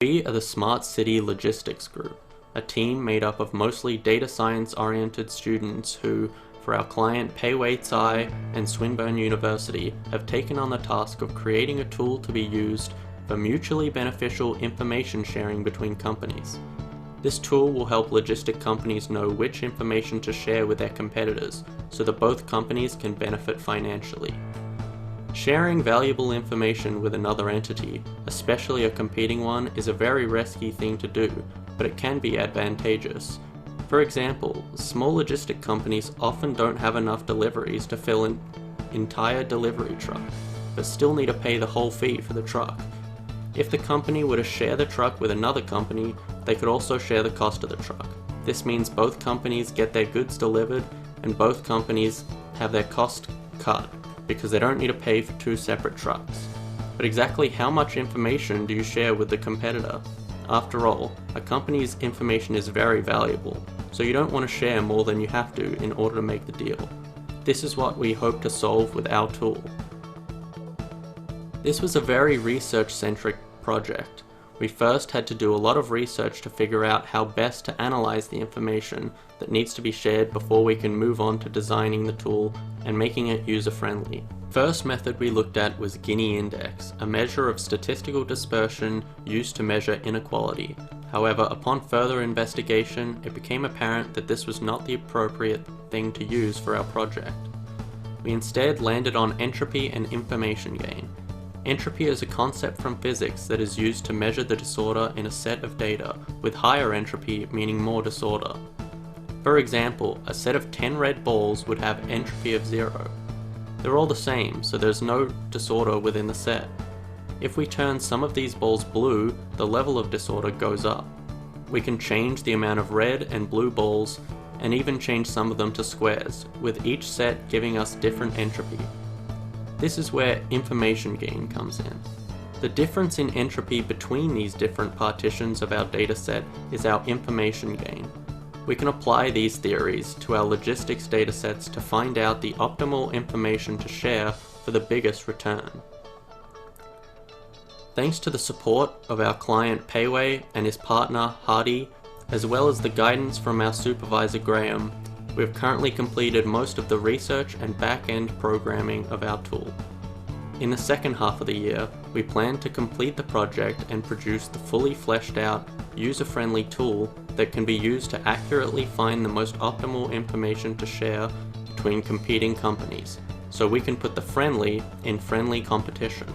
We are the Smart City Logistics Group, a team made up of mostly data science-oriented students who, for our client PayWaitsI and Swinburne University, have taken on the task of creating a tool to be used for mutually beneficial information sharing between companies. This tool will help logistic companies know which information to share with their competitors so that both companies can benefit financially. Sharing valuable information with another entity, especially a competing one, is a very risky thing to do, but it can be advantageous. For example, small logistic companies often don't have enough deliveries to fill an entire delivery truck, but still need to pay the whole fee for the truck. If the company were to share the truck with another company, they could also share the cost of the truck. This means both companies get their goods delivered and both companies have their cost cut, because they don't need to pay for two separate trucks. But exactly how much information do you share with the competitor? After all, a company's information is very valuable, so you don't want to share more than you have to in order to make the deal. This is what we hope to solve with our tool. This was a very research-centric project. We first had to do a lot of research to figure out how best to analyze the information that needs to be shared before we can move on to designing the tool and making it user-friendly. First method we looked at was Gini index, a measure of statistical dispersion used to measure inequality. However, upon further investigation, it became apparent that this was not the appropriate thing to use for our project. We instead landed on entropy and information gain. Entropy is a concept from physics that is used to measure the disorder in a set of data, with higher entropy meaning more disorder. For example, a set of 10 red balls would have entropy of 0. They're all the same, so there's no disorder within the set. If we turn some of these balls blue, the level of disorder goes up. We can change the amount of red and blue balls, and even change some of them to squares, with each set giving us different entropy. This is where information gain comes in. The difference in entropy between these different partitions of our dataset is our information gain. We can apply these theories to our logistics datasets to find out the optimal information to share for the biggest return. Thanks to the support of our client Payway and his partner Hardy, as well as the guidance from our supervisor Graham, we have currently completed most of the research and back-end programming of our tool. In the second half of the year, we plan to complete the project and produce the fully fleshed out, user-friendly tool that can be used to accurately find the most optimal information to share between competing companies, so we can put the friendly in friendly competition.